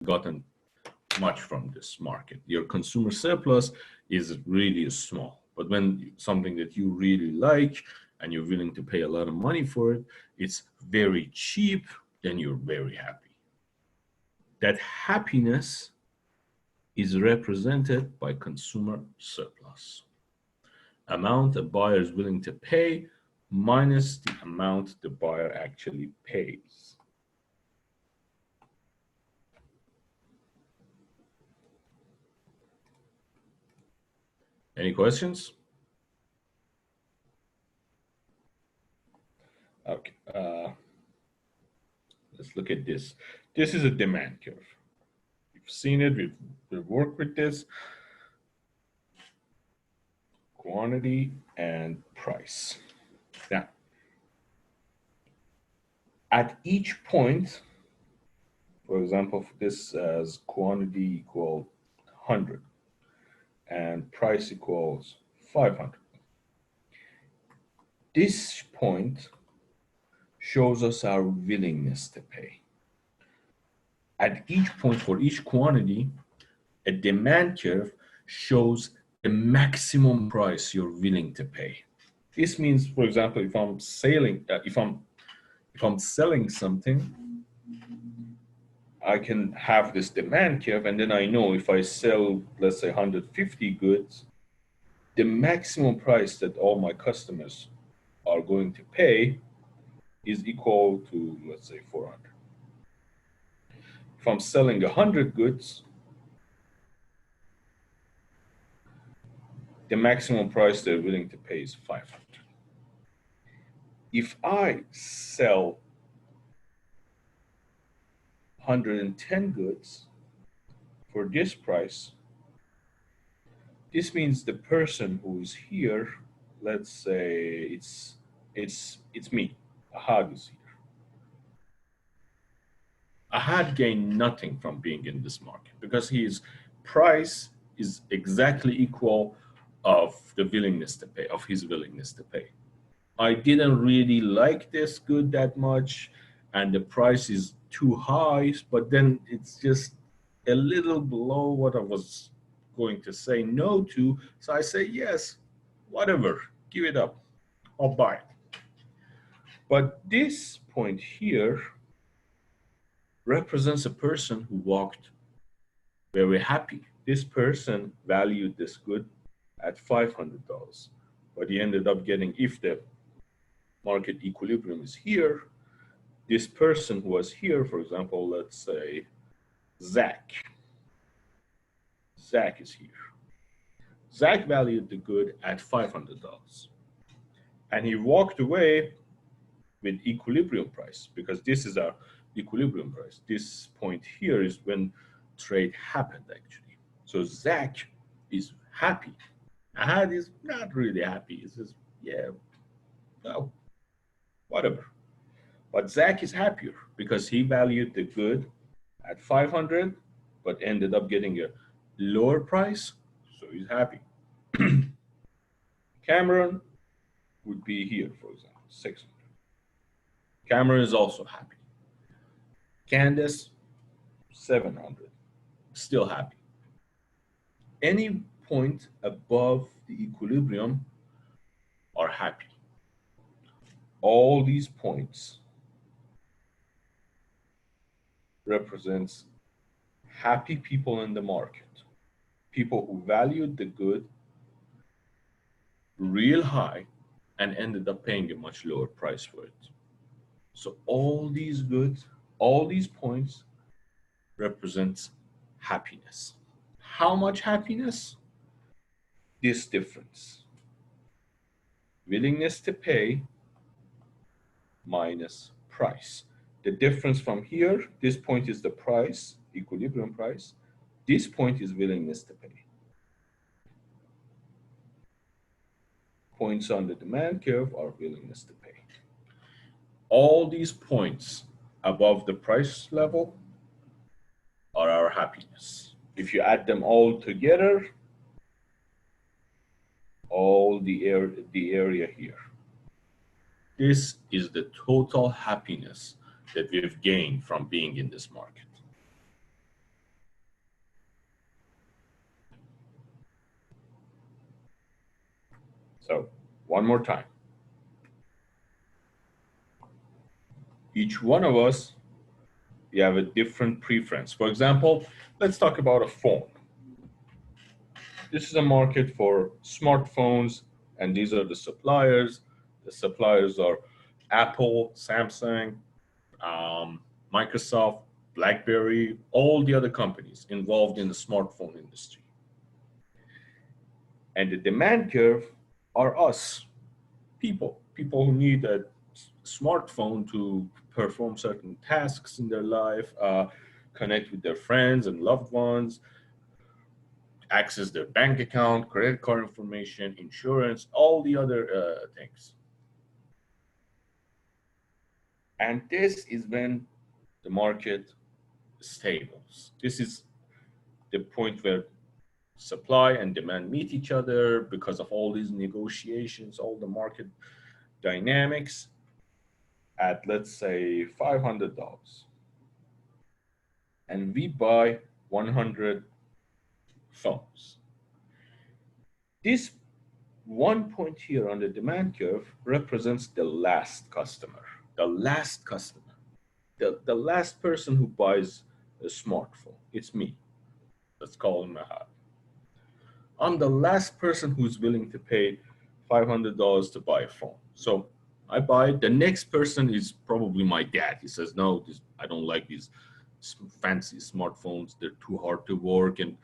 gotten much from this market. Your consumer surplus is really small. But when something that you really like and you're willing to pay a lot of money for it, it's very cheap, then you're very happy. That happiness is represented by consumer surplus. Amount a buyer is willing to pay minus the amount the buyer actually pays. Any questions? Okay, let's look at this. This is a demand curve. You've seen it, we've worked with this. Quantity and price. Now, at each point, for example, this as quantity equal 100 and price equals 500. This point shows us our willingness to pay. At each point for each quantity, a demand curve shows the maximum price you're willing to pay. This means, for example, if I'm selling something, I can have this demand curve, and then I know if I sell, let's say, 150 goods, the maximum price that all my customers are going to pay is equal to, let's say, 400. If I'm selling 100 goods, the maximum price they're willing to pay is 500. If I sell 110 goods for this price, this means the person who is here, let's say it's me, Ahad is here. Ahad gained nothing from being in this market because his price is exactly equal of the willingness to pay, of his willingness to pay. I didn't really like this good that much, and the price is too high, but then it's just a little below what I was going to say no to. So I say, yes, whatever, give it up, I'll buy it. But this point here represents a person who walked very happy. This person valued this good at $500, but he ended up getting, if the market equilibrium is here, this person who was here, for example, let's say Zach. Zach is here. Zach valued the good at $500. And he walked away with equilibrium price, because this is our equilibrium price. This point here is when trade happened, actually. So Zach is happy. Ahad is not really happy. He says, yeah, no, whatever. But Zach is happier because he valued the good at 500, but ended up getting a lower price, so he's happy. Cameron would be here, for example, 600. Cameron is also happy. Candace, 700, still happy. Any point above the equilibrium are happy. All these points represents happy people in the market, people who valued the good real high and ended up paying a much lower price for it. So all these goods, all these points represents happiness. How much happiness? This difference. Willingness to pay minus price. The difference from here, this point is the price, equilibrium price. This point is willingness to pay. Points on the demand curve are willingness to pay. All these points above the price level are our happiness. If you add them all together, all the area here, this is the total happiness that we've gained from being in this market. So one more time. Each one of us, we have a different preference. For example, let's talk about a phone. This is a market for smartphones, and these are the suppliers. The suppliers are Apple, Samsung, Microsoft, BlackBerry, all the other companies involved in the smartphone industry. And the demand curve are us, people who need a smartphone to perform certain tasks in their life, connect with their friends and loved ones, access their bank account, credit card information, insurance, all the other things. And this is when the market stables. This is the point where supply and demand meet each other because of all these negotiations, all the market dynamics at, let's say, $500. And we buy 100 phones. This one point here on the demand curve represents the last customer, the last customer, the last person who buys a smartphone. It's me. Let's call him Mahad. I'm the last person who's willing to pay $500 to buy a phone. So I buy it. The next person is probably my dad. He says, no, I don't like these fancy smartphones. They're too hard to work. And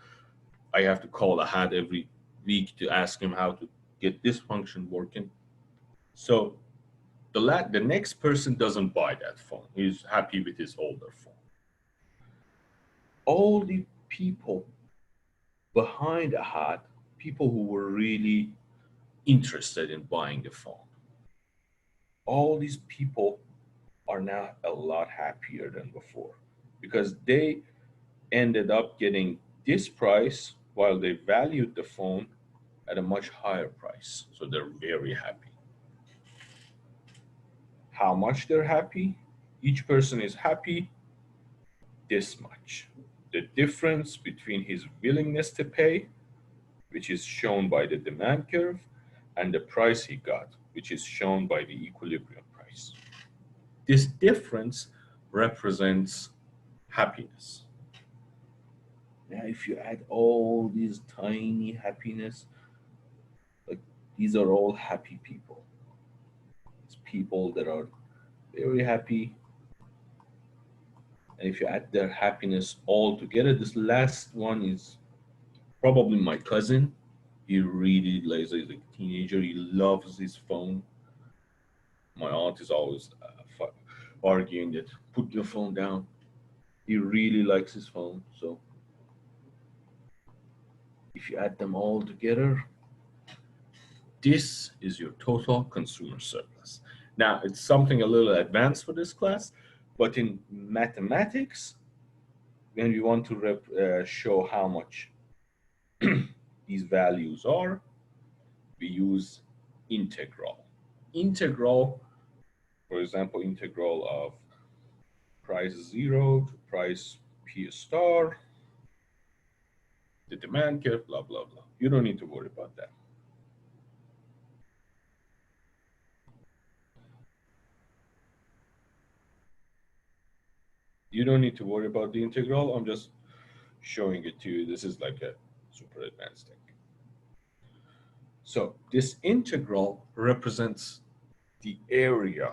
I have to call Ahad every week to ask him how to get this function working. So the next person doesn't buy that phone. He's happy with his older phone. All the people behind Ahad, people who were really interested in buying the phone, all these people are now a lot happier than before because they ended up getting this price while they valued the phone at a much higher price. So they're very happy. How much they're happy? Each person is happy this much. The difference between his willingness to pay, which is shown by the demand curve, and the price he got, which is shown by the equilibrium price. This difference represents happiness. Now, if you add all these tiny happiness, like these are all happy people. It's people that are very happy. And if you add their happiness all together, this last one is probably my cousin. He really, like, he's a teenager. He loves his phone. My aunt is always arguing that put your phone down. He really likes his phone. So if you add them all together, this is your total consumer surplus. Now, it's something a little advanced for this class, but in mathematics, when we want to show how much these values are, we use integral. Integral, for example, integral of price 0 to price P star, the demand curve, blah, blah, blah. You don't need to worry about that. You don't need to worry about the integral. I'm just showing it to you. This is like a super advanced thing. So this integral represents the area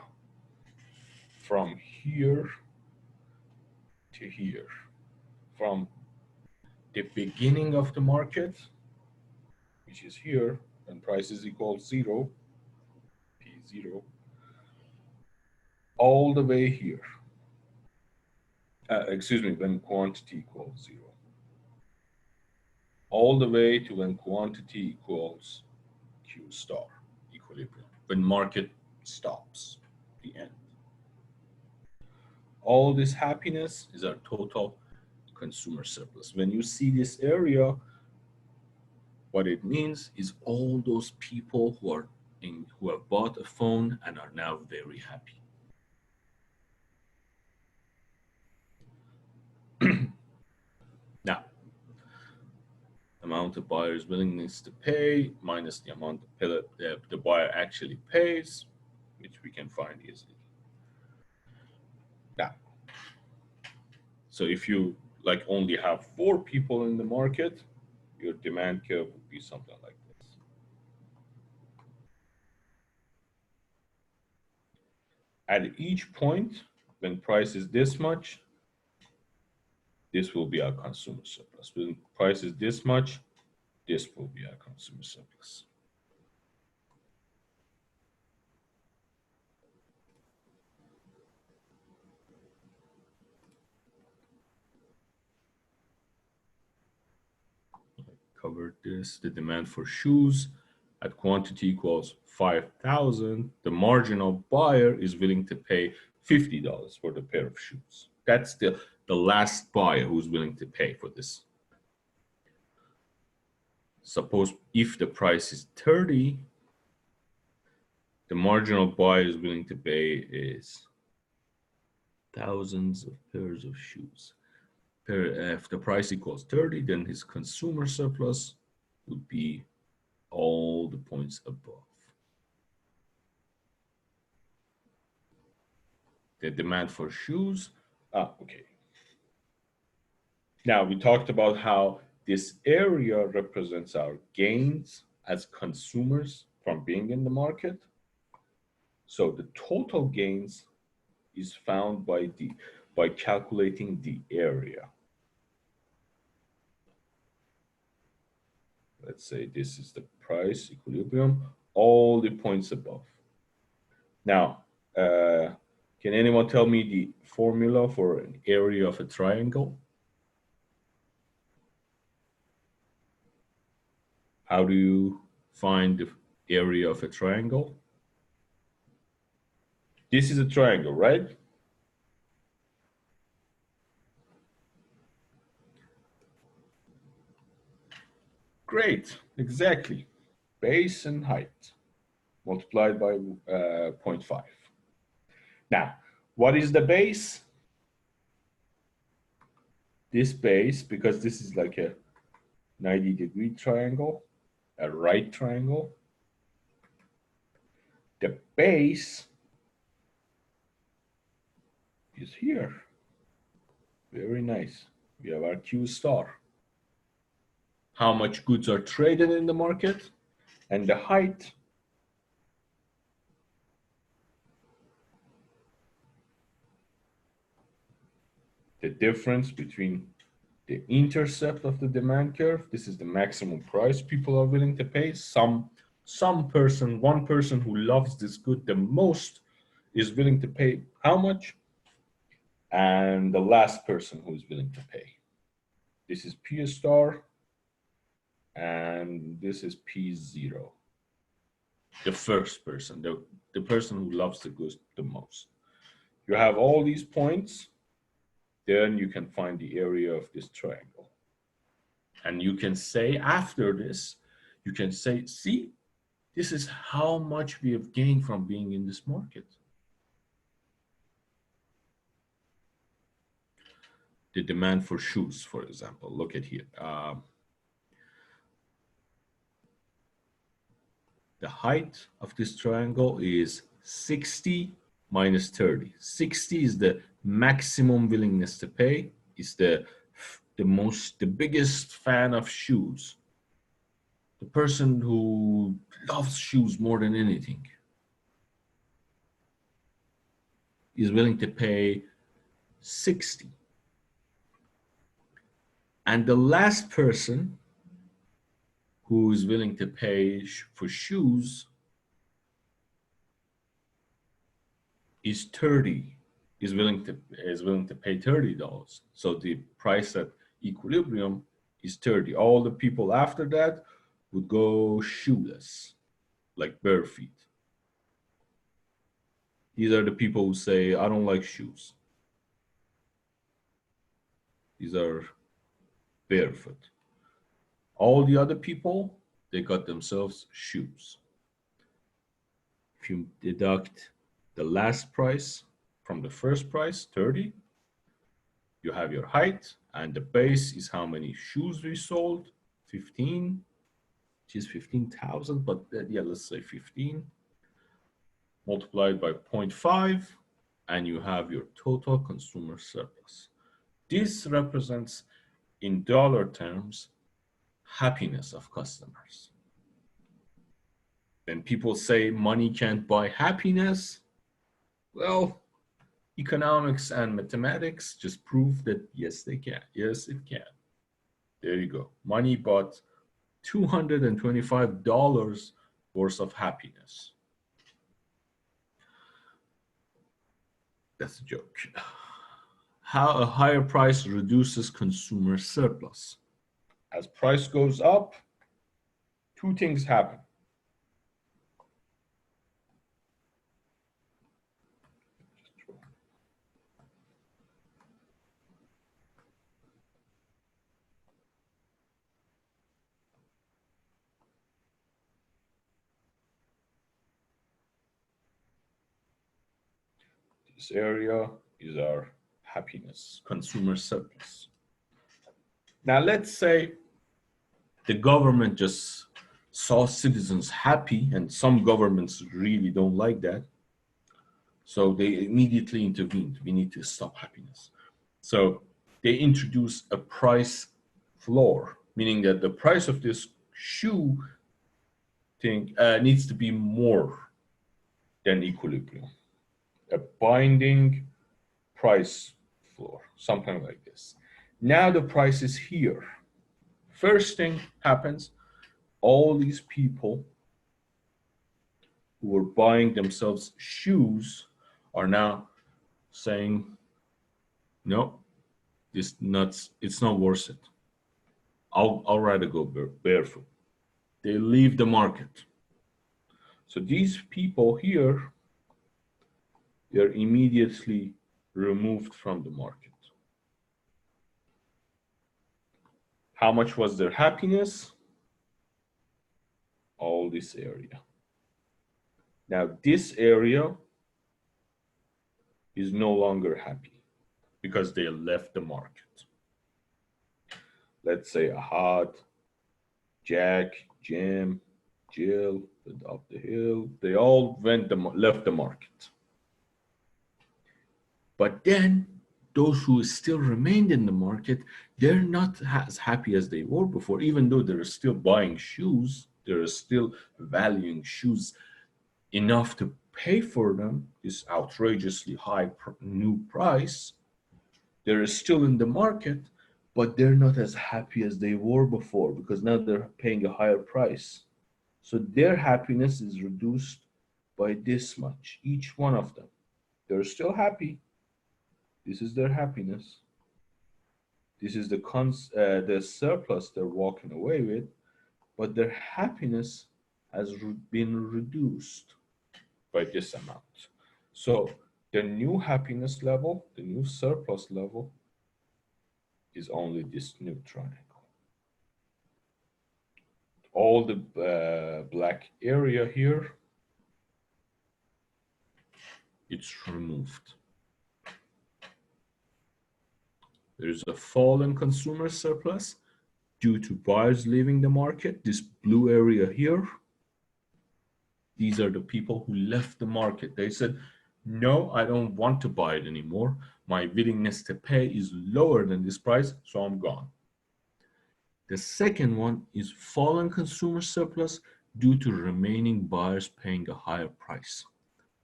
from here to here, from the beginning of the market, which is here, when price is equal to 0, P0, all the way here. When quantity equals 0. All the way to when quantity equals Q star, equilibrium, when market stops, the end. All this happiness is our total consumer surplus. When you see this area, what it means is all those people who have bought a phone and are now very happy. Now, amount the buyer's willingness to pay minus the amount the buyer actually pays, which we can find easily. Now, so if you like only have 4 people in the market, your demand curve would be something like this. At each point, when price is this much, this will be our consumer surplus. When price is this much, this will be our consumer surplus. Covered this. The demand for shoes at quantity equals 5,000. The marginal buyer is willing to pay $50 for the pair of shoes. That's the last buyer who's willing to pay for this. Suppose if the price is 30, the marginal buyer is willing to pay is thousands of pairs of shoes. If the price equals 30, then his consumer surplus would be all the points above. The demand for shoes. Okay. Now we talked about how this area represents our gains as consumers from being in the market. So the total gains is found by calculating the area. Let's say this is the price equilibrium, all the points above. Now, can anyone tell me the formula for an area of a triangle? How do you find the area of a triangle? This is a triangle, right? Great, exactly. Base and height multiplied by 0.5. Now, what is the base? This base, because this is like a 90-degree triangle, a right triangle. The base is here. Very nice. We have our Q star. How much goods are traded in the market, and the height the difference between the intercept of the demand curve. This is the maximum price people are willing to pay. One person who loves this good the most is willing to pay how much? And the last person who is willing to pay. This is P star, and this is P0. The first person, the person who loves the goods the most. You have all these points, then you can find the area of this triangle. And you can say after this, you can say, see, this is how much we have gained from being in this market. The demand for shoes, for example, look at here. The height of this triangle is 60 minus 30. 60 is the maximum willingness to pay. Is the biggest fan of shoes. The person who loves shoes more than anything is willing to pay 60. And the last person who is willing to pay for shoes is 30, is willing to pay $30. So the price at equilibrium is 30. All the people after that would go shoeless, like bare feet. These are the people who say, I don't like shoes. These are barefoot. All the other people, they got themselves shoes. If you deduct the last price from the first price, 30, you have your height, and the base is how many shoes we sold, 15, which is 15,000, but yeah, let's say 15 multiplied by 0.5, and you have your total consumer surplus. This represents, in dollar terms, happiness of customers. When people say money can't buy happiness, well, economics and mathematics just prove that yes, they can. Yes, it can. There you go. Money bought $225 worth of happiness. That's a joke. How a higher price reduces consumer surplus. As price goes up, two things happen. This area is our happiness, consumer surplus. Now let's say the government just saw citizens happy, and some governments really don't like that. So they immediately intervened. We need to stop happiness. So they introduced a price floor, meaning that the price of this shoe thing needs to be more than equilibrium. A binding price floor, something like this. Now the price is here. First thing happens, all these people who were buying themselves shoes are now saying, no, it's not worth it. I'll rather go barefoot. They leave the market. So these people here, they're immediately removed from the market. How much was their happiness? All this area. Now this area is no longer happy because they left the market. Let's say Ahad, Jack, Jim, Jill, up the hill, they all left the market. But then those who still remained in the market, they're not as happy as they were before, even though they're still buying shoes, they're still valuing shoes enough to pay for them, this outrageously high new price. They're still in the market, but they're not as happy as they were before because now they're paying a higher price. So their happiness is reduced by this much, each one of them. They're still happy. This is their happiness. This is the surplus they're walking away with, but their happiness has been reduced by this amount. So the new happiness level, the new surplus level, is only this new triangle. All the black area here, it's removed. There's a fall in consumer surplus due to buyers leaving the market. This blue area here, these are the people who left the market. They said, no, I don't want to buy it anymore. My willingness to pay is lower than this price, so I'm gone. The second one is fallen consumer surplus due to remaining buyers paying a higher price.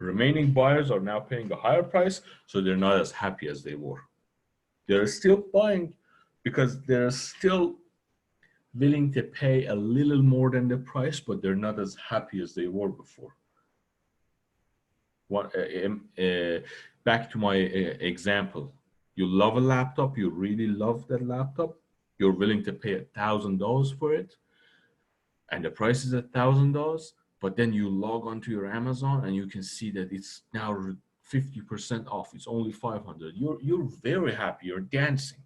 Remaining buyers are now paying a higher price, so they're not as happy as they were. They're still buying because they're still willing to pay a little more than the price, but they're not as happy as they were before. Back to my example. You love a laptop, you really love that laptop, you're willing to pay $1,000 for it, and the price is $1,000, but then you log onto your Amazon and you can see that it's now 50% off. It's only $500. You're very happy. You're dancing.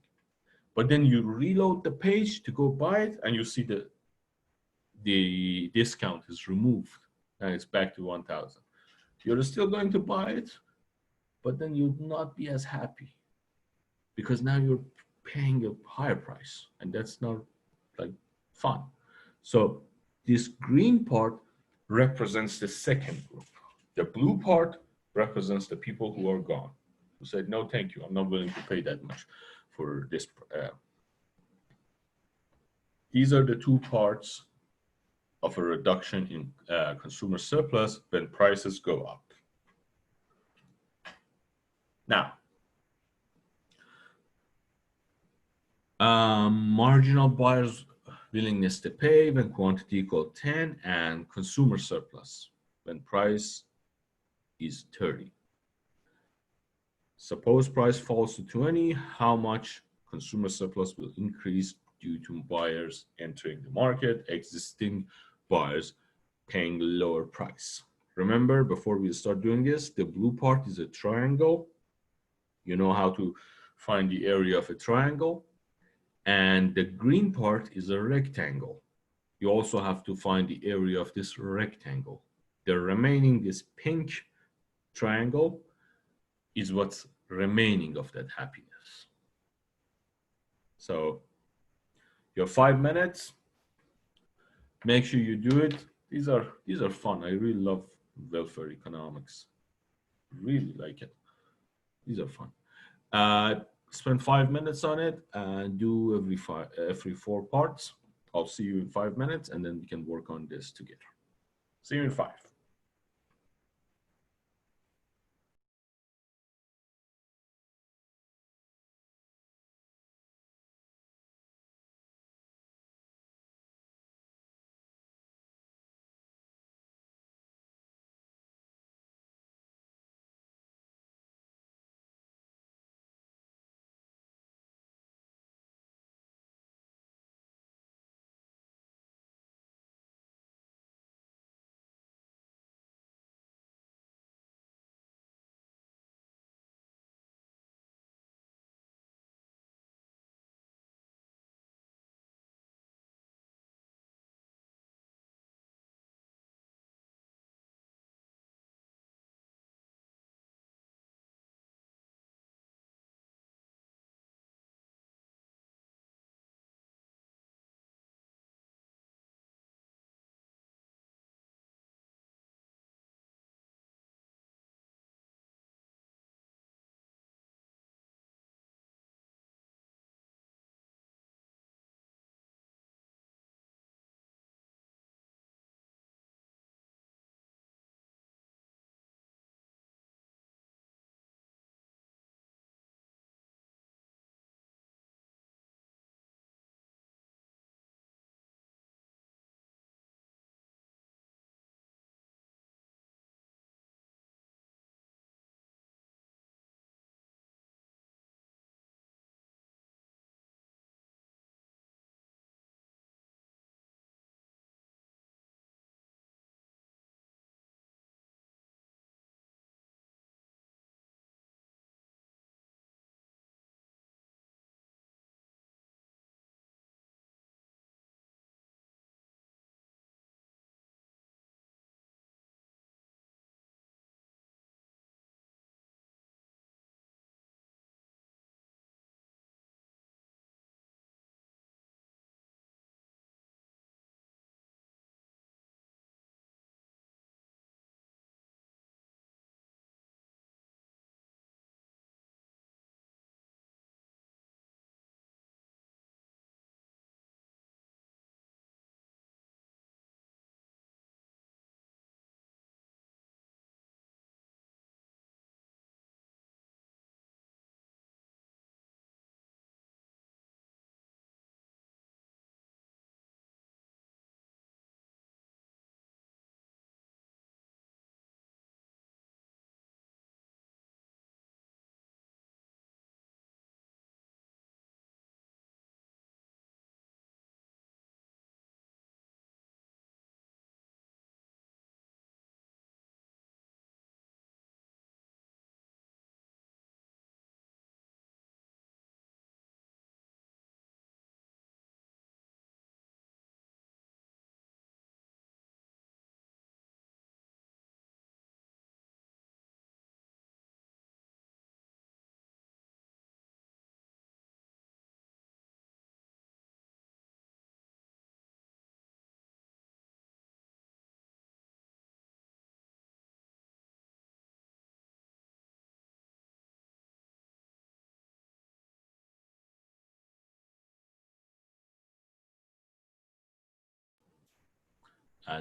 But then you reload the page to go buy it, and you see the discount is removed, and it's back to 1,000. You're still going to buy it, but then you'll not be as happy because now you're paying a higher price, and that's not like Fine. So this green part represents the second group. The blue part represents the people who are gone, who said, no, thank you, I'm not willing to pay that much for this. These are the two parts of a reduction in consumer surplus when prices go up. Now, marginal buyers' willingness to pay when quantity equal 10, and consumer surplus when price is 30. Suppose price falls to 20, how much consumer surplus will increase due to buyers entering the market, existing buyers paying lower price. Remember, before we start doing this, the blue part is a triangle. You know how to find the area of a triangle. And the green part is a rectangle. You also have to find the area of this rectangle. The remaining, this pink triangle, is what's remaining of that happiness. So your 5 minutes, make sure you do it. These are fun. I really love welfare economics. Really like it. These are fun. Spend 5 minutes on it and do every 4 parts. I'll see you in 5 minutes, and then we can work on this together. See you in 5.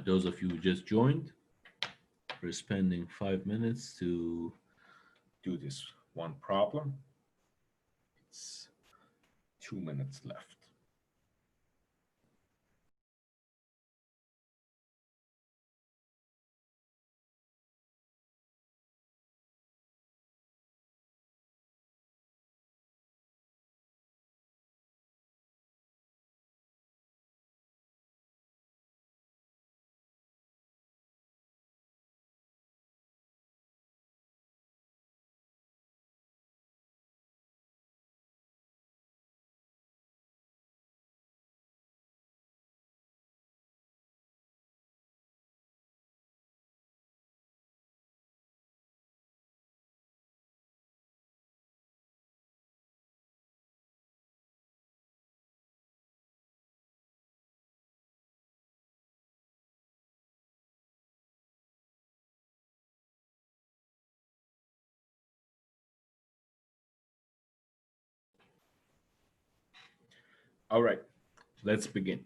Those of you who just joined, we're spending 5 minutes to do this one problem. It's 2 minutes left. All right, let's begin.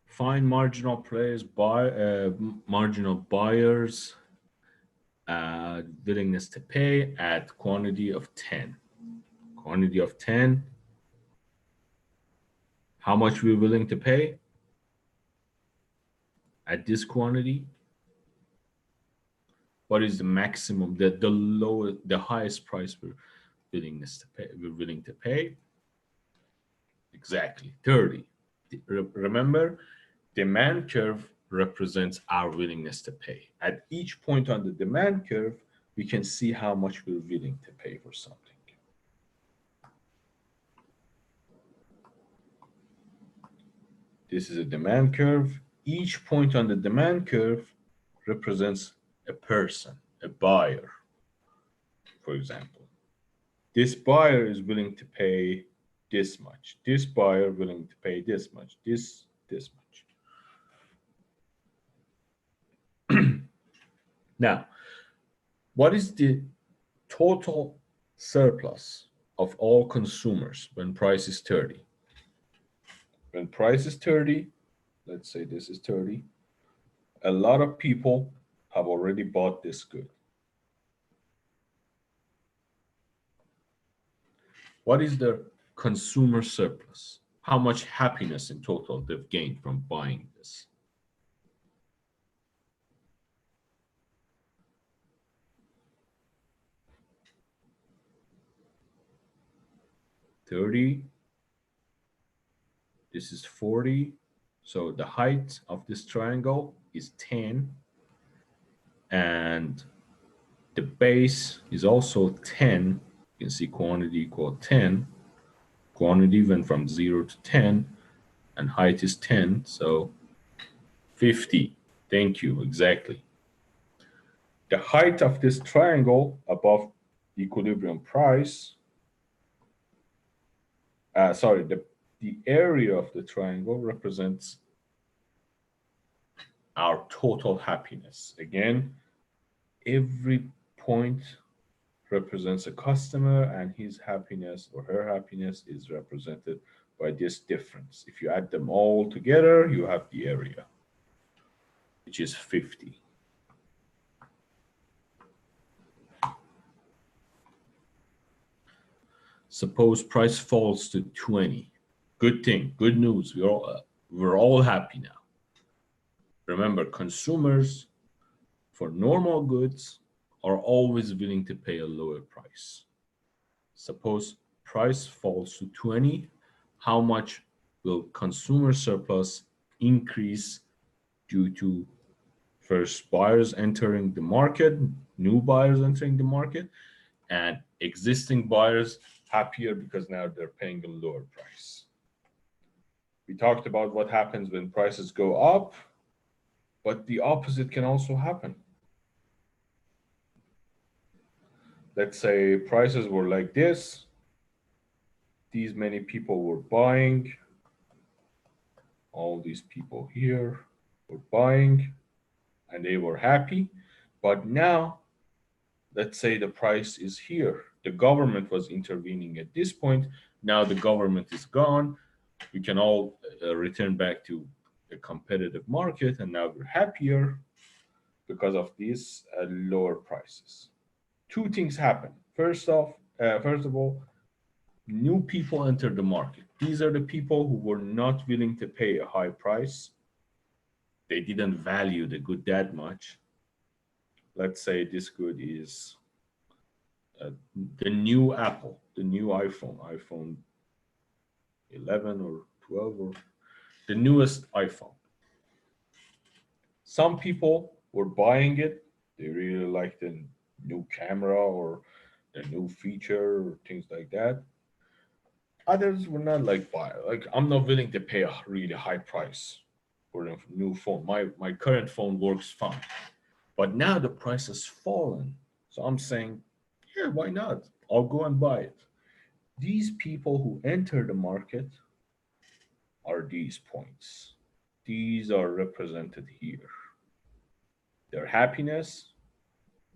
Find marginal players, marginal buyers, willingness to pay at quantity of 10. Quantity of 10. How much we're willing to pay at this quantity? What is the maximum, the lowest, the highest price we're willing to pay? Exactly, 30. Remember, demand curve represents our willingness to pay. At each point on the demand curve, we can see how much we're willing to pay for something. This is a demand curve. Each point on the demand curve represents a person, a buyer. For example, this buyer is willing to pay this much. This buyer willing to pay this much. This much. Now, what is the total surplus of all consumers when price is 30? When price is 30, let's say this is 30, a lot of people have already bought this good. What is the consumer surplus? How much happiness in total they've gained from buying this? $30. This is 40. So the height of this triangle is 10. And the base is also 10. You can see quantity equal 10. Quantity went from 0 to 10. And height is 10. So 50. Thank you. Exactly. The height of this triangle above the equilibrium price, the area of the triangle represents our total happiness. Again, every point represents a customer, and his happiness or her happiness is represented by this difference. If you add them all together, you have the area, which is 50. Suppose price falls to 20. Good thing, good news. We're all happy now. Remember, consumers for normal goods are always willing to pay a lower price. Suppose price falls to 20. How much will consumer surplus increase due to first buyers entering the market, new buyers entering the market, and existing buyers happier because now they're paying a lower price? We talked about what happens when prices go up, but the opposite can also happen. Let's say prices were like this. These many people were buying. All these people here were buying, and they were happy. But now, let's say the price is here. The government was intervening at this point. Now the government is gone. We can all return back to a competitive market, and now we're happier because of these lower prices. Two things happen. First of all, new people enter the market. These are the people who were not willing to pay a high price. They didn't value the good that much. Let's say this good is the new Apple, the new iPhone 11 or 12, or the newest iPhone. Some people were buying it. They really liked the new camera or the new feature or things like that. Others were not like buy. Like, I'm not willing to pay a really high price for a new phone. My current phone works fine. But now the price has fallen. So I'm saying, yeah, why not? I'll go and buy it. These people who enter the market are these points. These are represented here. Their happiness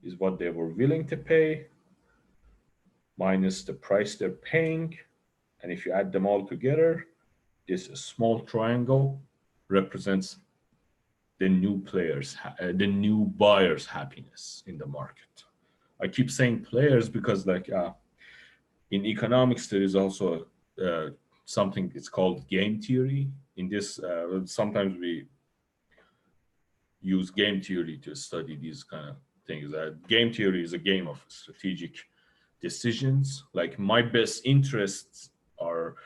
is what they were willing to pay minus the price they're paying. And if you add them all together, this small triangle represents the new players, the new buyers' happiness in the market. I keep saying players because, like, in economics, there is also something, it's called game theory. In this, sometimes we use game theory to study these kind of things. Game theory is a game of strategic decisions. Like, my best interests are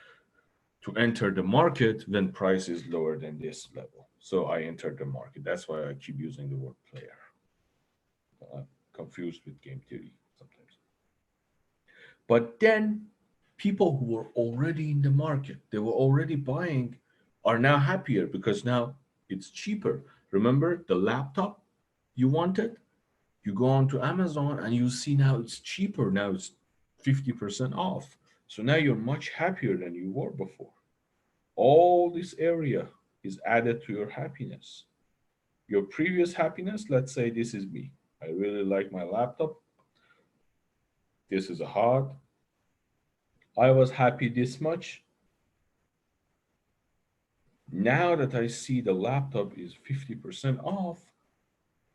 to enter the market when price is lower than this level. So I enter the market. That's why I keep using the word player. I'm confused with game theory sometimes. But then people who were already in the market, they were already buying, are now happier because now it's cheaper. Remember the laptop you wanted? You go on to Amazon and you see now it's cheaper. Now it's 50% off. So now you're much happier than you were before. All this area is added to your happiness. Your previous happiness, let's say this is me. I really like my laptop. This is a hard. I was happy this much. Now that I see the laptop is 50% off,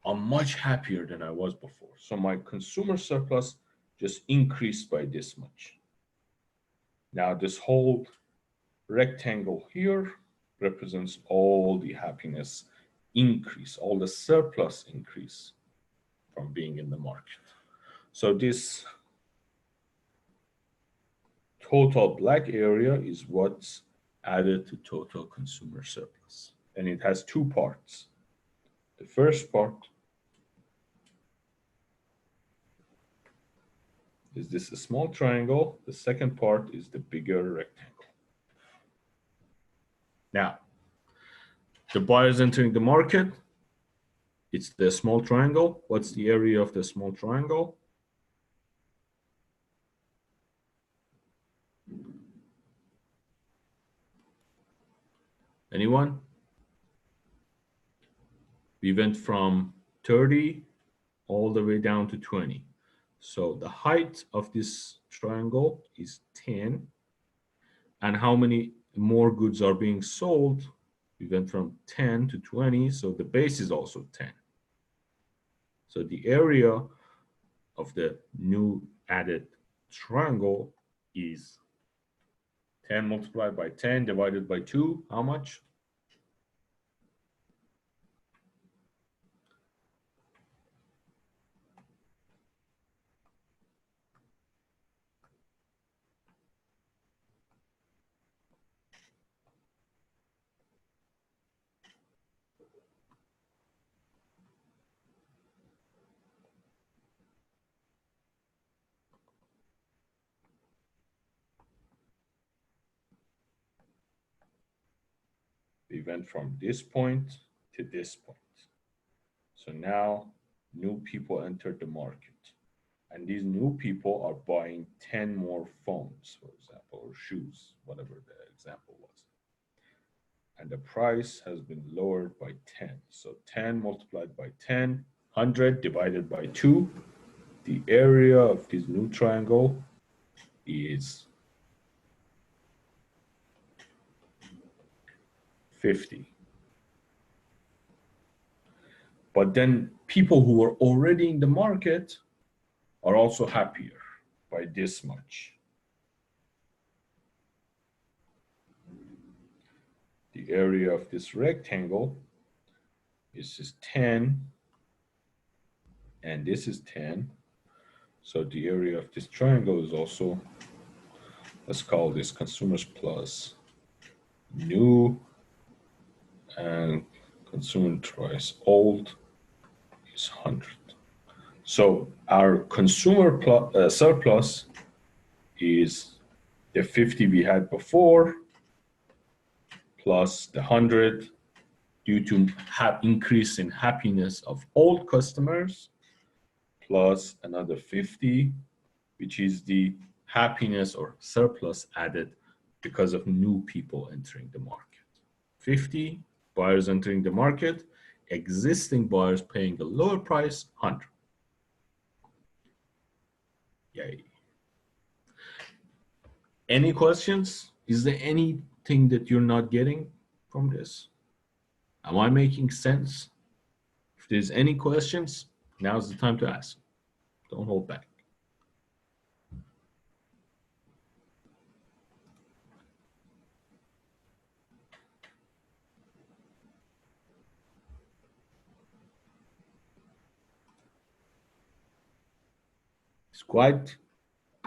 I'm much happier than I was before. So my consumer surplus just increased by this much. Now this whole rectangle here represents all the happiness increase, all the surplus increase from being in the market. So this total black area is what's added to total consumer surplus. And it has two parts. The first part is this small triangle. The second part is the bigger rectangle. Now, the buyers entering the market, it's the small triangle. What's the area of the small triangle? Anyone? We went from 30 all the way down to 20. So the height of this triangle is 10. And how many more goods are being sold? We went from 10 to 20, so the base is also 10. So the area of the new added triangle is 10 multiplied by 10 divided by 2. How much? We went from this point to this point. So now new people entered the market. And these new people are buying 10 more phones, for example, or shoes, whatever the example was. And the price has been lowered by 10. So 10 multiplied by 10, 100 divided by 2. The area of this new triangle is 50. But then people who are already in the market are also happier by this much. The area of this rectangle is 10, and this is 10. So the area of this triangle is also, let's call this consumers plus new, and consumer price old is 100. So our consumer surplus is the 50 we had before plus the 100 due to increase in happiness of old customers plus another 50, which is the happiness or surplus added because of new people entering the market. 50 buyers entering the market, existing buyers paying a lower price, 100. Yay. Any questions? Is there anything that you're not getting from this? Am I making sense? If there's any questions, now's the time to ask. Don't hold back.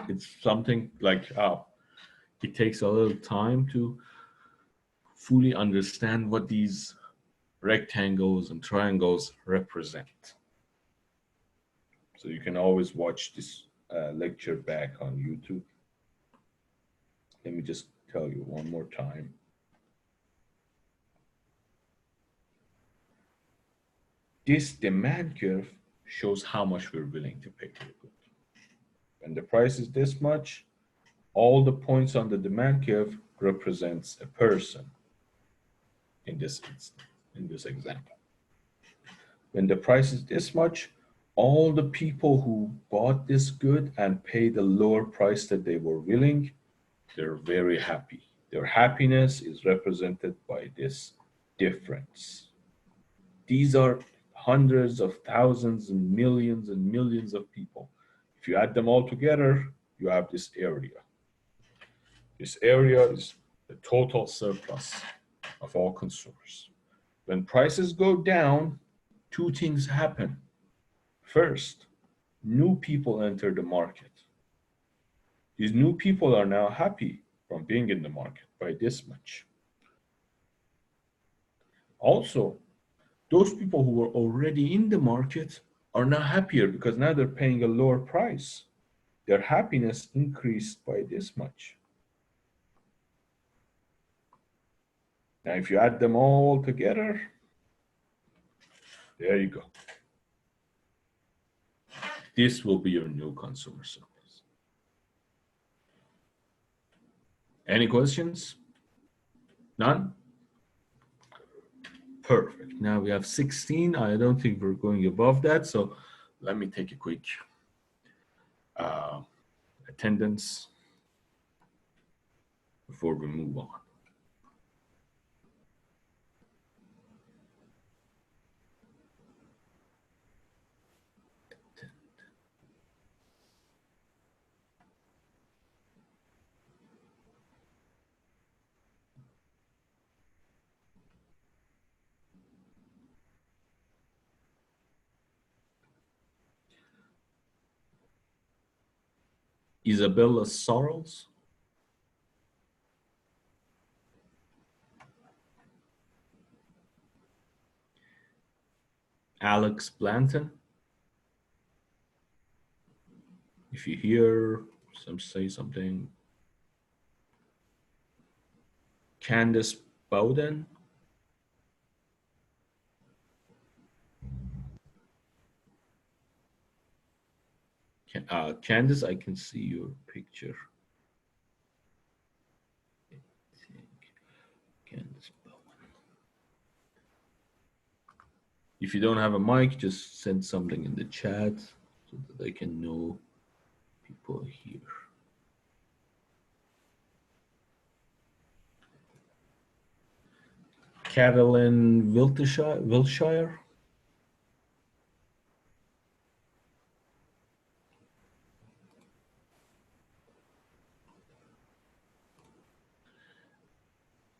It's something like, it takes a little time to fully understand what these rectangles and triangles represent. So you can always watch this lecture back on YouTube. Let me just tell you one more time. This demand curve shows how much we're willing to pay for the good. When the price is this much, all the points on the demand curve represents a person in this example. When the price is this much, all the people who bought this good and paid the lower price that they were willing, they're very happy. Their happiness is represented by this difference. These are hundreds of thousands and millions of people. If you add them all together, you have this area. This area is the total surplus of all consumers. When prices go down, two things happen. First, new people enter the market. These new people are now happy from being in the market by this much. Also, those people who were already in the market are now happier because now they're paying a lower price. Their happiness increased by this much. Now, if you add them all together, there you go. This will be your new consumer surplus. Any questions? None? Perfect. Now we have 16. I don't think we're going above that. So let me take a quick attendance before we move on. Isabella Sorrells. Alex Blanton. If you hear some say something. Candace Bowden. Candace, I can see your picture. Candace Bowen. If you don't have a mic, just send something in the chat so that I can know people here. Carolyn Wiltshire.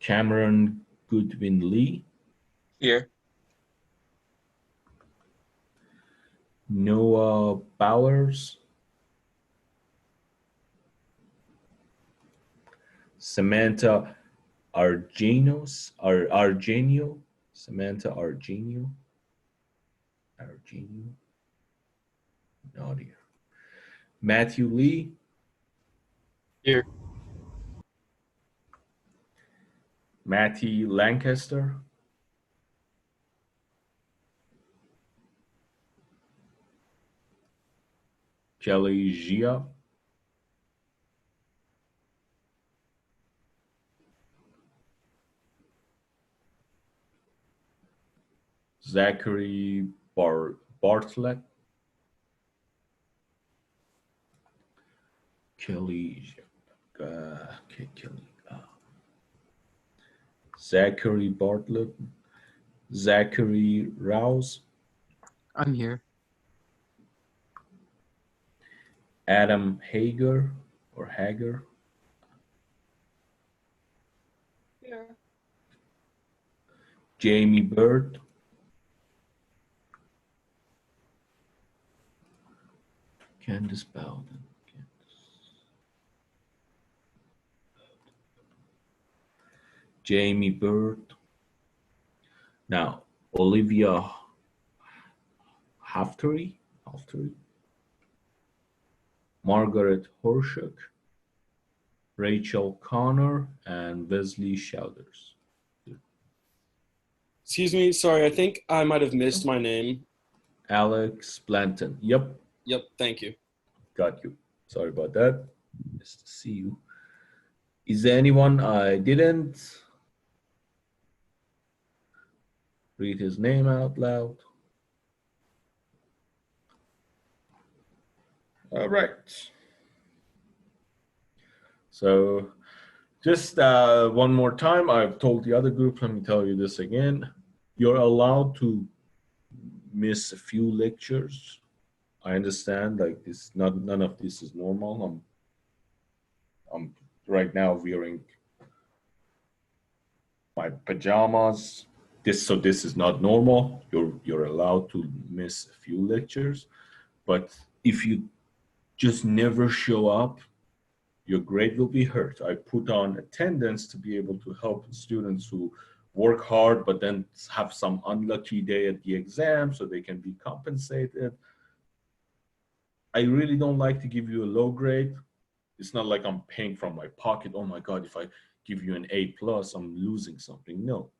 Cameron Goodwin Lee, Here. Noah Bowers, Samantha Argenio, Samantha Argenio, not here. Matthew Lee, Here. Matty Lancaster, Kelly Gia, Zachary Bartlett, Kelly, Zachary Bartlett, Zachary Rouse, I'm here. Adam Hager or Hager, Here. Jamie Bird, Candice Bowden, Jamie Bird. Now, Olivia Haftery, Margaret Horshak, Rachel Connor, and Wesley Shouders. Excuse me, sorry, I think I might have missed my name. Alex Blanton. Yep, Yep, thank you. got you. Sorry about that. Nice to see you. Is there anyone I didn't read his name out loud? All right. So just one more time, I've told the other group, let me tell you this again. You're allowed to miss a few lectures. I understand, like this, none of this is normal. I'm right now wearing my pajamas. This is not normal. You're allowed to miss a few lectures, but if you just never show up, your grade will be hurt. I put on attendance to be able to help students who work hard but then have some unlucky day at the exam so they can be compensated. I really don't like to give you a low grade. It's not like I'm paying from my pocket. Oh my God, if I give you an A+, I'm losing something. No.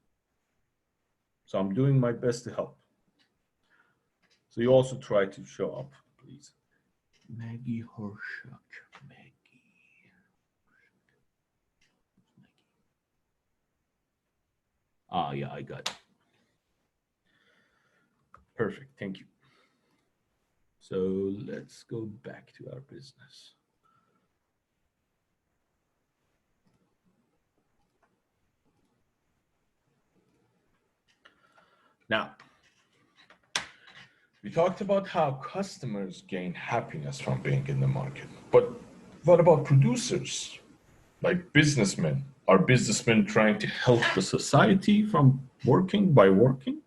So I'm doing my best to help. So you also try to show up, please. Maggie Horshak. Ah, yeah, I got it. Perfect, thank you. So let's go back to our business. Now, we talked about how customers gain happiness from being in the market, but what about producers, like businessmen? Are businessmen trying to help the society from working by working?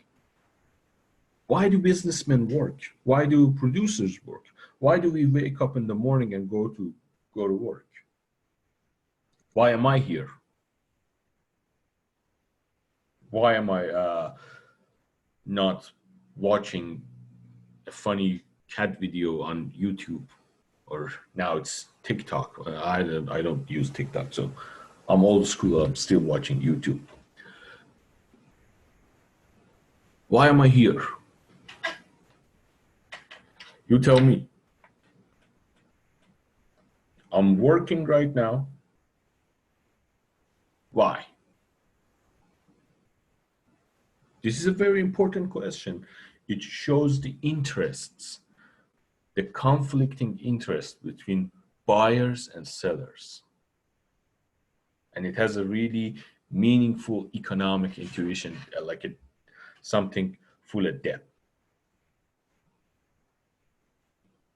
Why do businessmen work? Why do producers work? Why do we wake up in the morning and go to work? Why am I here? Why am I not watching a funny cat video on YouTube, or now it's TikTok? I don't use TikTok, so I'm old school. I'm still watching YouTube. Why am I here? You tell me. I'm working right now. Why? This is a very important question. It shows the interests, the conflicting interest between buyers and sellers. And it has a really meaningful economic intuition, like something full of depth.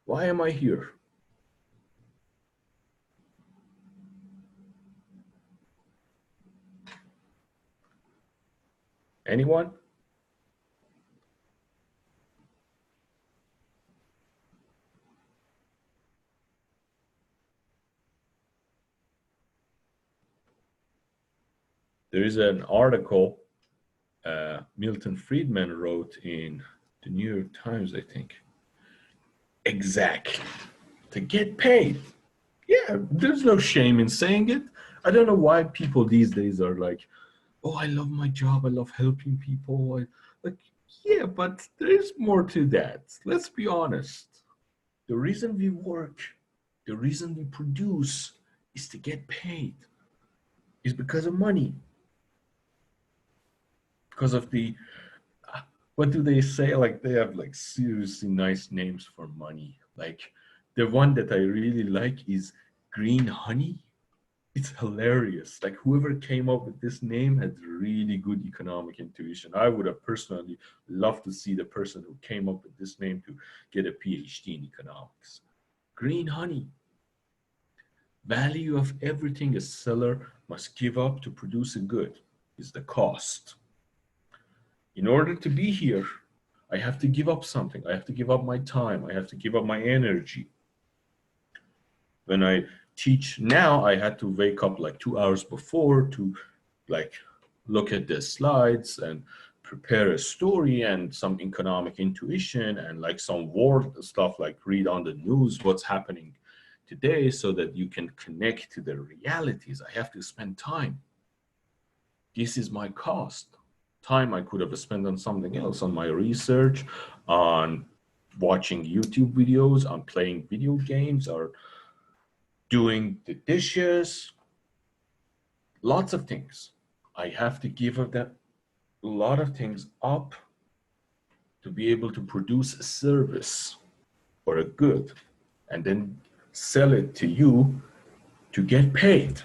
Why am I here? Anyone? There is an article Milton Friedman wrote in the New York Times, I think. Exactly. To get paid. Yeah, there's no shame in saying it. I don't know why people these days are like, oh, I love my job. I love helping people. Yeah, but there's more to that. Let's be honest. The reason we work, the reason we produce is to get paid. Is because of money. Because of the, what do they say? Like they have like seriously nice names for money. Like the one that I really like is Green Honey. It's hilarious. Like whoever came up with this name had really good economic intuition. I would have personally loved to see the person who came up with this name to get a PhD in economics. Green honey. Value of everything a seller must give up to produce a good is the cost. In order to be here, I have to give up something. I have to give up my time. I have to give up my energy. When I teach now, I had to wake up like 2 hours before to like look at the slides and prepare a story and some economic intuition and like some word stuff like read on the news what's happening today so that you can connect to the realities. I have to spend time. This is my cost. Time I could have spent on something else, on my research, on watching YouTube videos, on playing video games, or doing the dishes, lots of things. I have to give up that a lot of things up to be able to produce a service or a good and then sell it to you to get paid.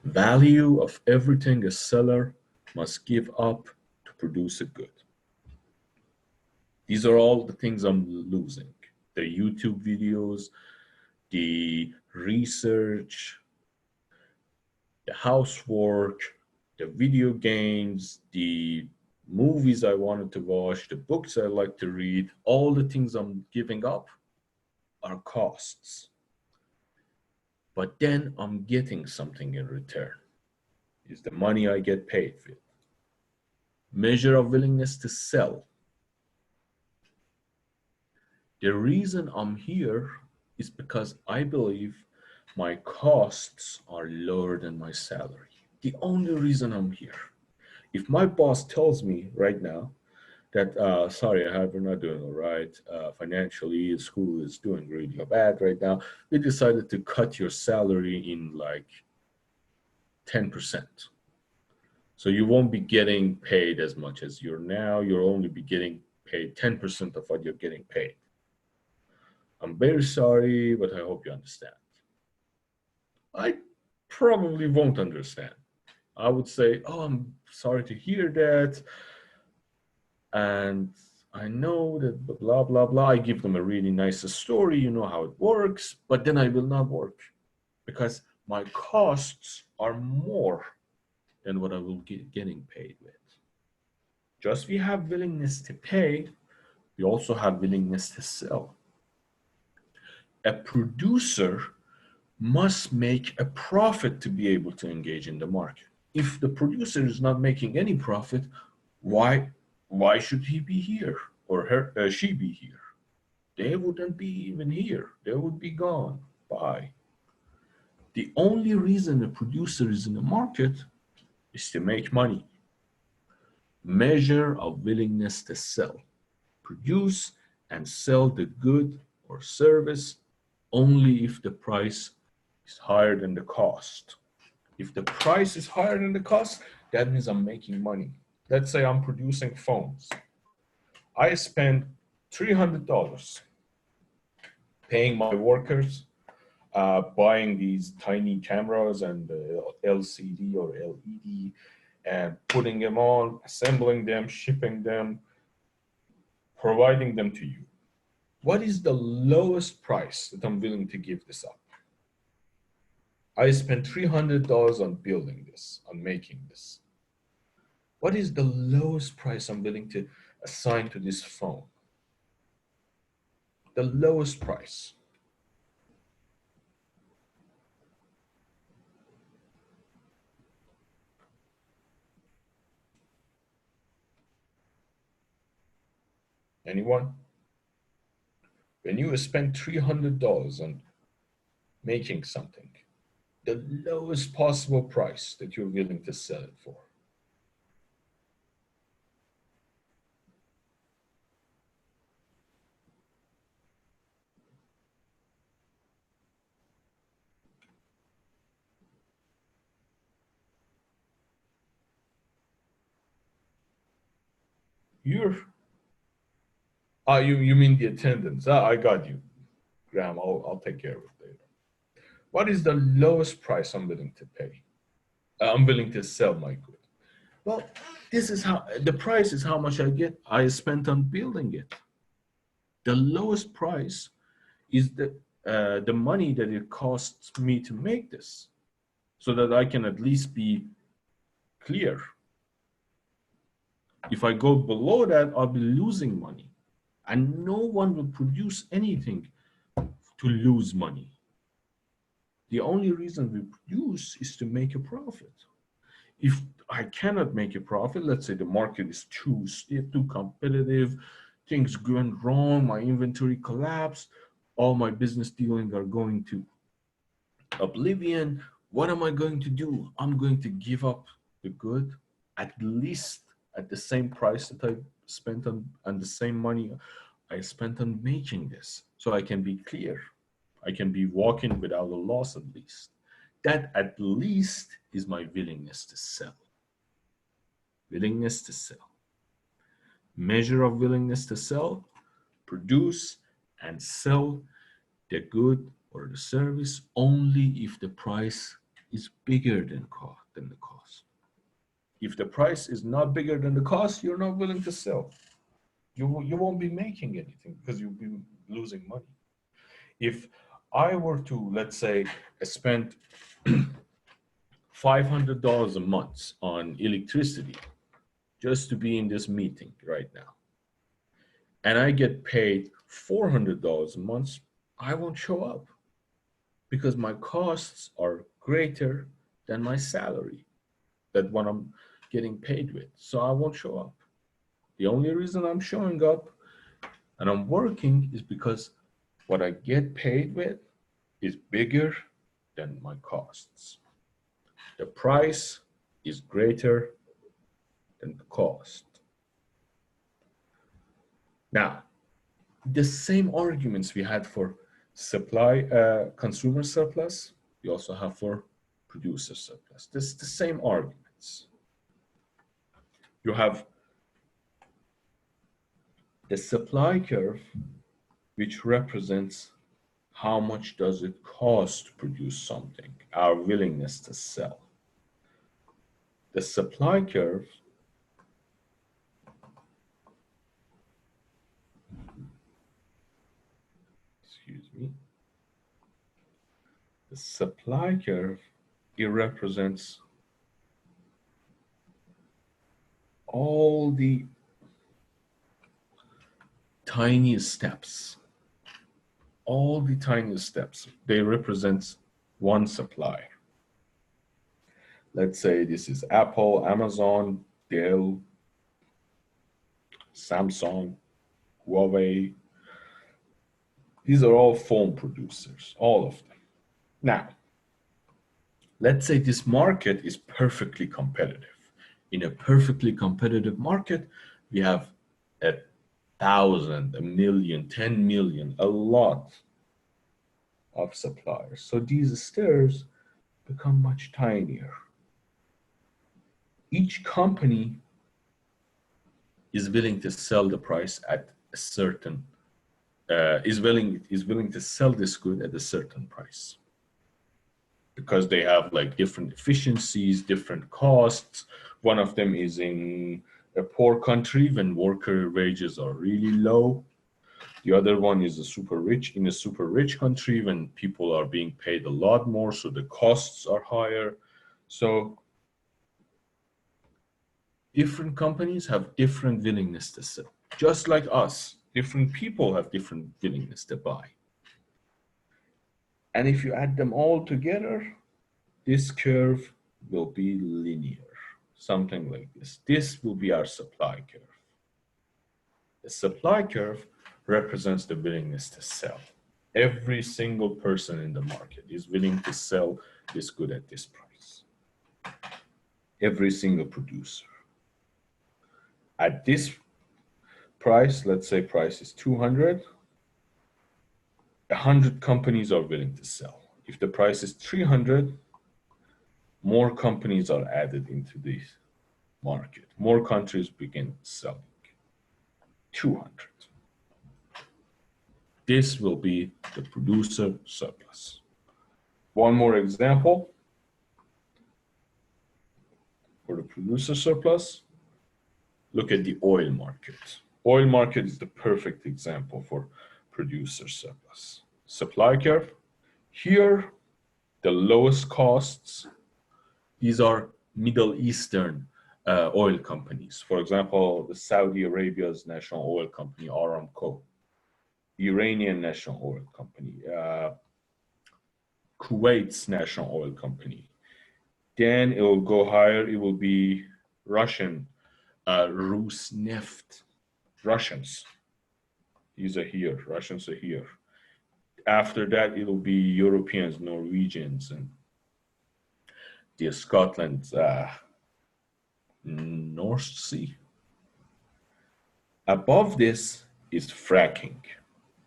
Value of everything a seller must give up to produce a good. These are all the things I'm losing. The YouTube videos, the research, the housework, the video games, the movies I wanted to watch, the books I like to read, all the things I'm giving up are costs. But then I'm getting something in return. Is the money I get paid with. Measure of willingness to sell. The reason I'm here is because I believe my costs are lower than my salary. The only reason I'm here. If my boss tells me right now that, sorry, we're not doing all right, financially, school is doing really bad right now, we decided to cut your salary in like 10%. So you won't be getting paid as much as you're now. You'll only be getting paid 10% of what you're getting paid. I'm very sorry, but I hope you understand. I probably won't understand. I would say, oh, I'm sorry to hear that. And I know that blah, blah, blah. I give them a really nice story. You know how it works, but then I will not work because my costs are more than what I will get getting paid with. Just we have willingness to pay, we also have willingness to sell. A producer must make a profit to be able to engage in the market. If the producer is not making any profit, why should he be here or she be here? They wouldn't be even here. They would be gone. Bye. The only reason a producer is in the market is to make money. Measure of willingness to sell. Produce and sell the good or service only if the price is higher than the cost. If the price is higher than the cost, that means I'm making money. Let's say I'm producing phones. I spend $300 paying my workers, buying these tiny cameras and LCD or LED, and putting them on, assembling them, shipping them, providing them to you. What is the lowest price that I'm willing to give this up? I spent $300 on building this, on making this. What is the lowest price I'm willing to assign to this phone? The lowest price. Anyone? When you spend $300 on making something, the lowest possible price that you're willing to sell it for. You're, you mean the attendance. I got you, Graham. I'll take care of it later. What is the lowest price I'm willing to pay? I'm willing to sell my good. Well, this is how the price is how much I spent on building it. The lowest price is the money that it costs me to make this, so that I can at least be clear. If I go below that, I'll be losing money, and no one will produce anything to lose money. The only reason we produce is to make a profit. If I cannot make a profit, let's say the market is too stiff, too competitive, things went wrong, my inventory collapsed, all my business dealings are going to oblivion, what am I going to do? I'm going to give up the good, at least at the same price that I spent on the same money I spent on making this, so I can be clear. I can be walking without a loss at least. That at least is my willingness to sell. Willingness to sell. Measure of willingness to sell, produce and sell the good or the service only if the price is bigger than the cost. If the price is not bigger than the cost, you're not willing to sell. You won't be making anything because you'll be losing money. If I were to, let's say, spend $500 a month on electricity just to be in this meeting right now, and I get paid $400 a month, I won't show up because my costs are greater than my salary, that what I'm getting paid with. So I won't show up. The only reason I'm showing up and I'm working is because what I get paid with is bigger than my costs. The price is greater than the cost. Now, the same arguments we had for consumer surplus, we also have for producer surplus. This is the same arguments. You have the supply curve, which represents how much does it cost to produce something, our willingness to sell. The supply curve the supply curve, it represents all the tiny steps. All the tiny steps, they represent one supply. Let's say this is Apple, Amazon, Dell, Samsung, Huawei. These are all phone producers, all of them. Now, let's say this market is perfectly competitive. In a perfectly competitive market, we have 1,000, 1,000,000, 10 million, a lot of suppliers. So these stairs become much tinier. Each company is willing to sell the price at a certain, is willing to sell this good at a certain price, because they have like different efficiencies, different costs. One of them is in a poor country when worker wages are really low. The other one is in a super rich country when people are being paid a lot more, so the costs are higher. So Different companies have different willingness to sell. Just like us, different people have different willingness to buy. And if you add them all together, this curve will be linear, something like this. This will be our supply curve. The supply curve represents the willingness to sell. Every single person in the market is willing to sell this good at this price. Every single producer. At this price, let's say price is 200, 100 companies are willing to sell. If the price is 300, more companies are added into the market. More countries begin selling. 200. This will be the producer surplus. One more example for the producer surplus. Look at the oil market. Oil market is the perfect example for producer surplus. Supply curve. Here, the lowest costs, these are Middle Eastern oil companies. For example, the Saudi Arabia's national oil company, Aramco. Iranian national oil company. Kuwait's national oil company. Then it will go higher. It will be Russian, Rosneft. Russians. These are here. Russians are here. After that, it will be Europeans, Norwegians, and the Scotland, North Sea. Above this is fracking.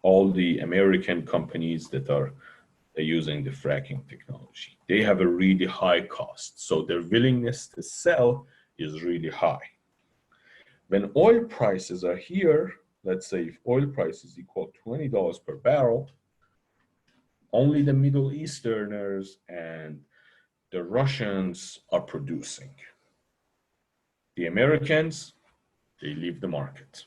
All the American companies that are using the fracking technology. They have a really high cost, so their willingness to sell is really high. When oil prices are here, let's say if oil prices equal $20 per barrel, only the Middle Easterners and the Russians are producing. The Americans, they leave the market.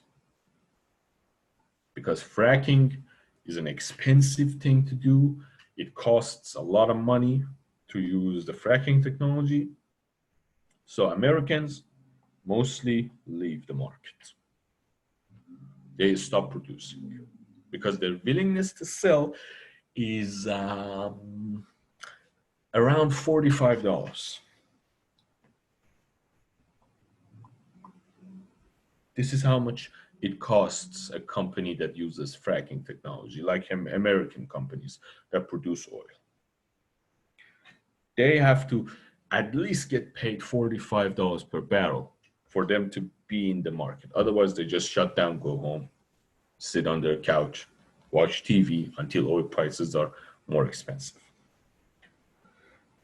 Because fracking is an expensive thing to do. It costs a lot of money to use the fracking technology. So Americans mostly leave the market. They stop producing because their willingness to sell is around $45. This is how much it costs a company that uses fracking technology, like American companies that produce oil. They have to at least get paid $45 per barrel for them to be in the market. Otherwise, they just shut down, go home, sit on their couch, watch TV until oil prices are more expensive.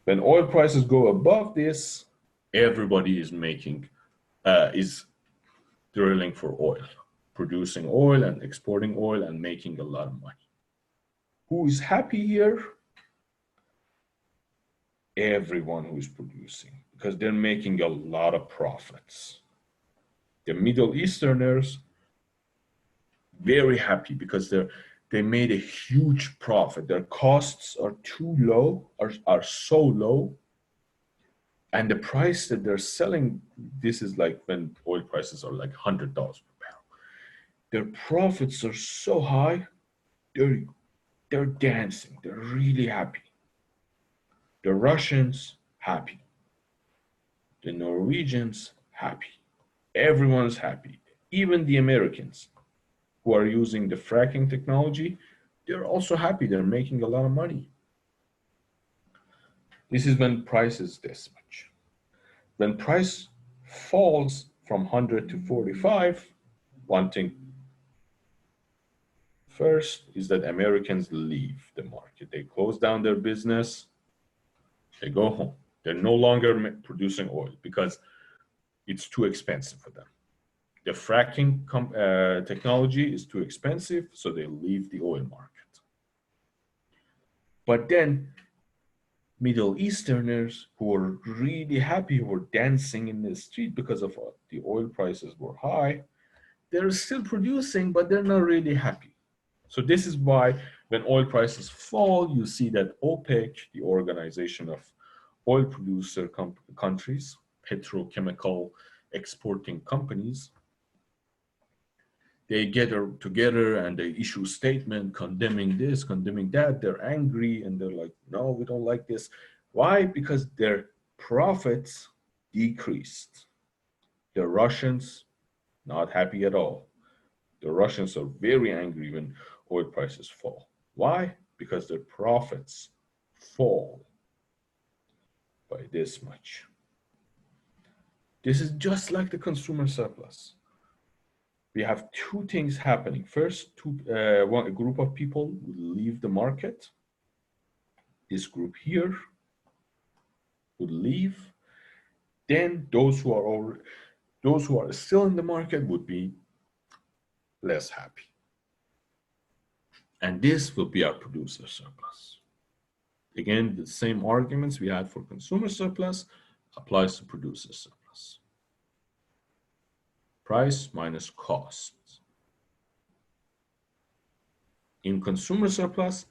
When oil prices go above this, everybody is drilling for oil, producing oil and exporting oil and making a lot of money. Who is happy here? Everyone who is producing, because they're making a lot of profits. The Middle Easterners, very happy because they made a huge profit. Their costs are too low, are so low. And the price that they're selling, this is like when oil prices are like $100 per barrel. Their profits are so high, they're dancing, they're really happy. The Russians, happy. The Norwegians, happy. Everyone's happy. Even the Americans who are using the fracking technology, they're also happy. They're making a lot of money. This is when price is this much. When price falls from 100 to 45, one thing first is that Americans leave the market. They close down their business. They go home. They're no longer producing oil because it's too expensive for them. The fracking technology is too expensive, so they leave the oil market. But then Middle Easterners who were really happy, who were dancing in the street because of the oil prices were high, they're still producing, but they're not really happy. So this is why when oil prices fall, you see that OPEC, the organization of oil producer countries, petrochemical exporting companies, they get together and they issue a statement condemning this, condemning that. They're angry and they're like, no, we don't like this. Why? Because their profits decreased. The Russians, not happy at all. The Russians are very angry when oil prices fall. Why? Because their profits fall by this much. This is just like the consumer surplus. We have two things happening. First, a group of people will leave the market. This group here would leave. Then those who are still in the market would be less happy. And this will be our producer surplus. Again, the same arguments we had for consumer surplus applies to producer surplus. Price minus cost. In consumer surplus,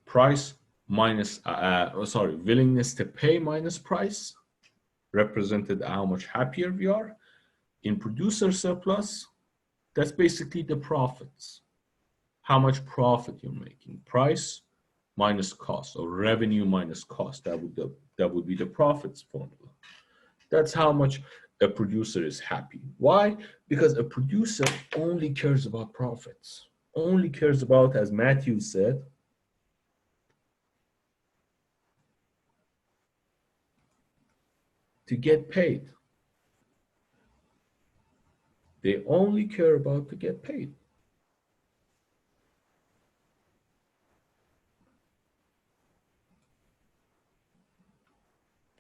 price minus, willingness to pay minus price represented how much happier we are. In producer surplus, that's basically the profits. How much profit you're making. Price minus cost, or revenue minus cost. That would be the profits formula. That's how much a producer is happy. Why? Because a producer only cares about profits. Only cares about, as Matthew said, to get paid. They only care about to get paid.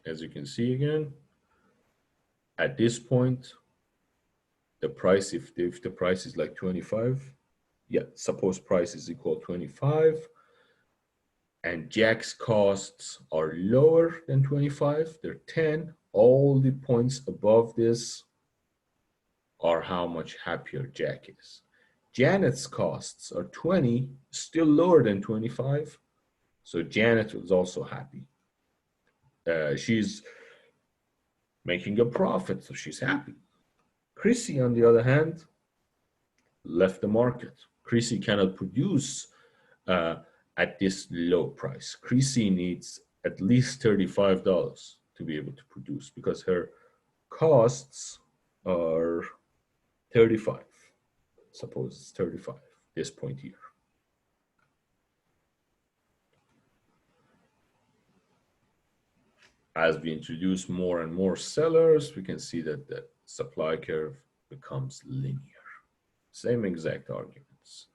As you can see again, at this point, the price, if the price is like 25, yeah, suppose price is equal 25, and Jack's costs are lower than 25, they're 10, all the points above this are how much happier Jack is. Janet's costs are 20, still lower than 25, so Janet was also happy. She's making a profit, so she's happy. Chrissy, on the other hand, left the market. Chrissy cannot produce at this low price. Chrissy needs at least $35 to be able to produce because her costs are 35. Suppose it's 35, this point here. As we introduce more and more sellers, we can see that the supply curve becomes linear. Same exact arguments.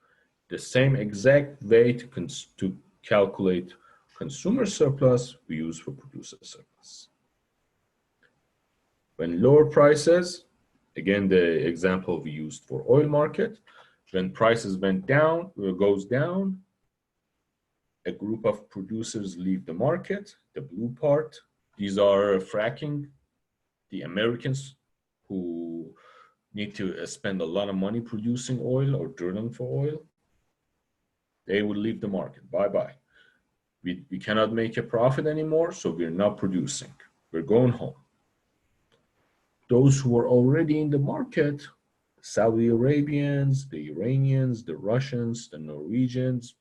The same exact way to calculate consumer surplus we use for producer surplus. When lower prices, again, the example we used for oil market, when prices went down, goes down, a group of producers leave the market, the blue part. These are fracking, the Americans who need to spend a lot of money producing oil or drilling for oil. They will leave the market, bye-bye. We cannot make a profit anymore, so we're not producing. We're going home. Those who are already in the market, Saudi Arabians, the Iranians, the Russians, the Norwegians,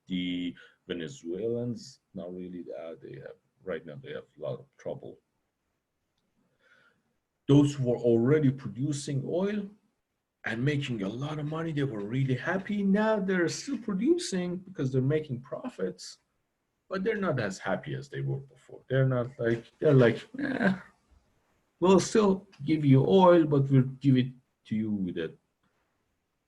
the Venezuelans, not really, right now they have a lot of trouble. Those who are already producing oil and making a lot of money, they were really happy. Now they're still producing because they're making profits, but they're not as happy as they were before. They're like, we'll still give you oil, but we'll give it to you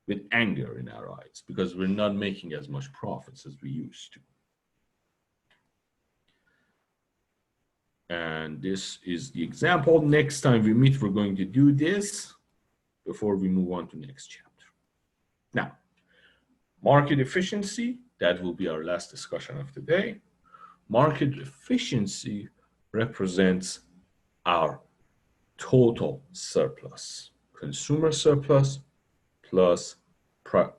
with anger in our eyes because we're not making as much profits as we used to. And this is the example. Next time we meet, we're going to do this before we move on to next chapter. Now, market efficiency, that will be our last discussion of today. Market efficiency represents our total surplus, consumer surplus plus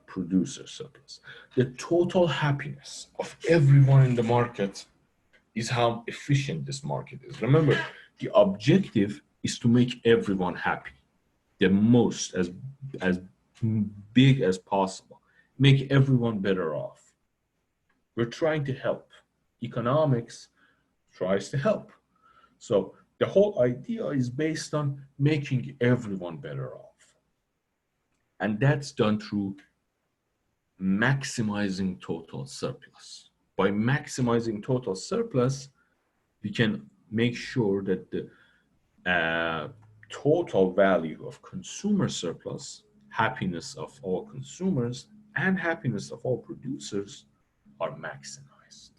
producer surplus. The total happiness of everyone in the market is how efficient this market is. Remember, the objective is to make everyone happy. the most, as big as possible. Make everyone better off. We're trying to help. Economics tries to help. So the whole idea is based on making everyone better off. And that's done through maximizing total surplus. By maximizing total surplus, we can make sure that the total value of consumer surplus, happiness of all consumers, and happiness of all producers are maximized.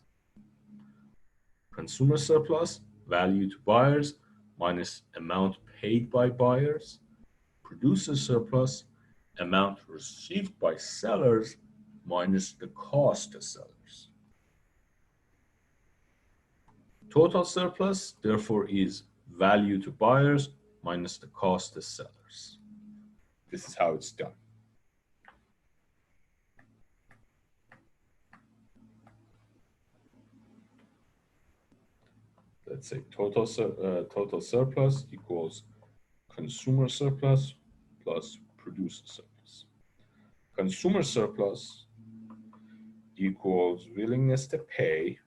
Consumer surplus, value to buyers, minus amount paid by buyers. Producer surplus, amount received by sellers, minus the cost to sellers. Total surplus, therefore, is value to buyers minus the cost to sellers. This is how it's done. Let's say total surplus equals consumer surplus plus producer surplus. Consumer surplus equals willingness to pay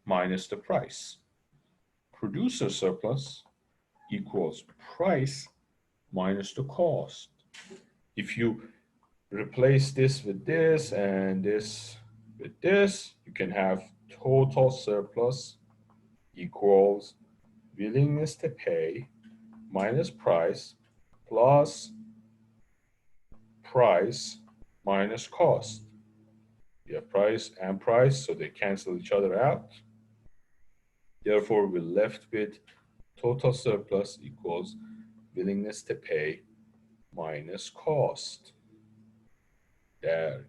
minus the price. Producer surplus equals price minus the cost. If you replace this with this and this with this, you can have total surplus equals willingness to pay minus price plus price minus cost. You have price and price, so they cancel each other out. Therefore, we're left with total surplus equals willingness to pay minus cost. There.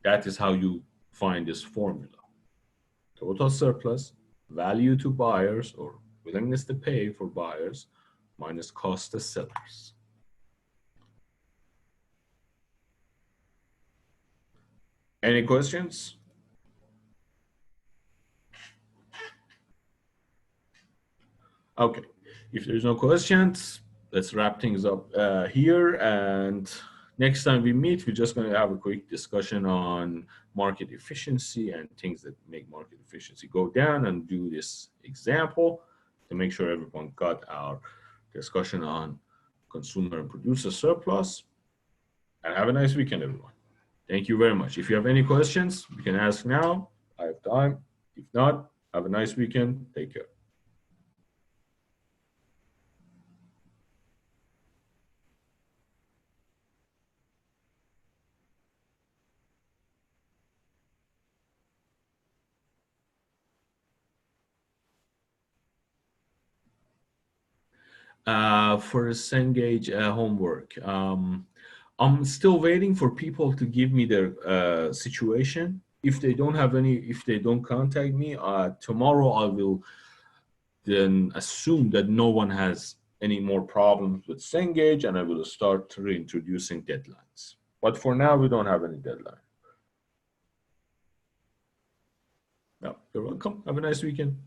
That is how you find this formula. Total surplus, value to buyers, or willingness to pay for buyers, minus cost to sellers. Any questions? Okay, if there's no questions, let's wrap things up here. And next time we meet, we're just going to have a quick discussion on market efficiency and things that make market efficiency go down, and do this example to make sure everyone got our discussion on consumer and producer surplus. And have a nice weekend, everyone. Thank you very much. If you have any questions, you can ask now. I have time. If not, have a nice weekend. Take care. For Cengage homework, I'm still waiting for people to give me their situation. If they don't have any, if they don't contact me, tomorrow I will then assume that no one has any more problems with Cengage, and I will start reintroducing deadlines. But for now, we don't have any deadline. No, you're welcome. Have a nice weekend.